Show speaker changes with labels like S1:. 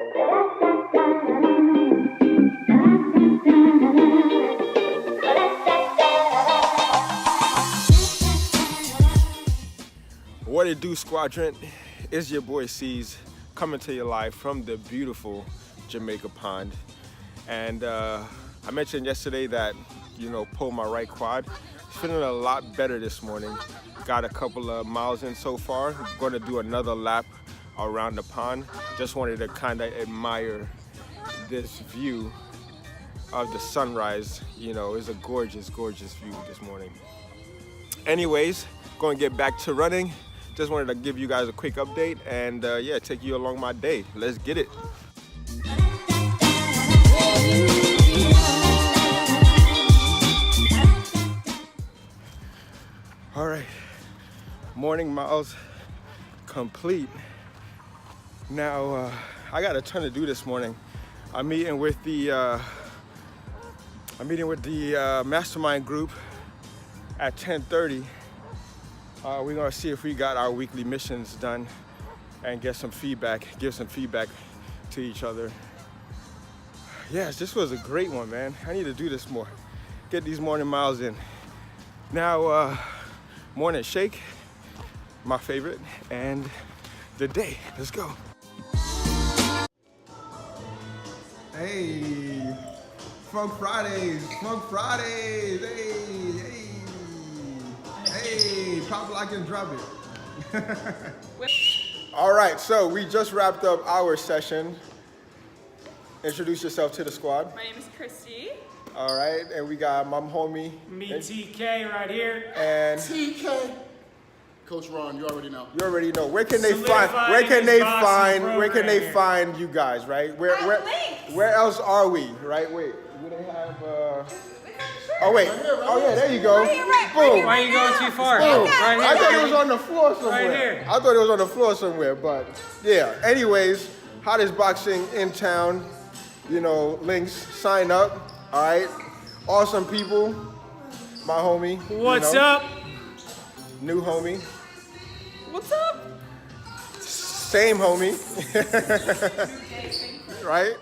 S1: What it do, Squadron? It's your boy C's coming to you live from the beautiful Jamaica Pond. And I mentioned yesterday that, pulled my right quad. Feeling a lot better this morning. Got a couple of miles in so far. Going to do another lap around the pond. Just wanted to kind of admire this view of the sunrise. It's a gorgeous, gorgeous view this morning. Anyways, going to get back to running. Just wanted to give you guys a quick update and take you along my day. Let's get it. All right, morning miles complete. Now, I got a ton to do this morning. I'm meeting with the mastermind group at 10:30. We're gonna see if we got our weekly missions done and give some feedback to each other. Yes, this was a great one, man. I need to do this more. Get these morning miles in. Now, morning shake, my favorite, and the day. Let's go. Hey, Funk Fridays, hey, pop lock and drop it. All right, so we just wrapped up our session. Introduce yourself to the squad.
S2: My name is Christy.
S1: All right, and we got my homie.
S3: Me, TK, right here.
S1: And
S4: TK. Coach Ron, you already know.
S1: You already know. Where can they find you guys, right? Where else are we, right? Wait, do they have Oh wait. Oh yeah, there you go. Boom.
S3: Why are you going too far?
S1: Boom.
S3: Right here.
S1: I thought it was on the floor somewhere.
S3: Right here.
S1: I thought it was on the floor somewhere, but yeah. Anyways, hottest boxing in town. Links, sign up. All right. Awesome people. My homie.
S3: What's up?
S1: New homie.
S2: What's up?
S1: Same homie. Right?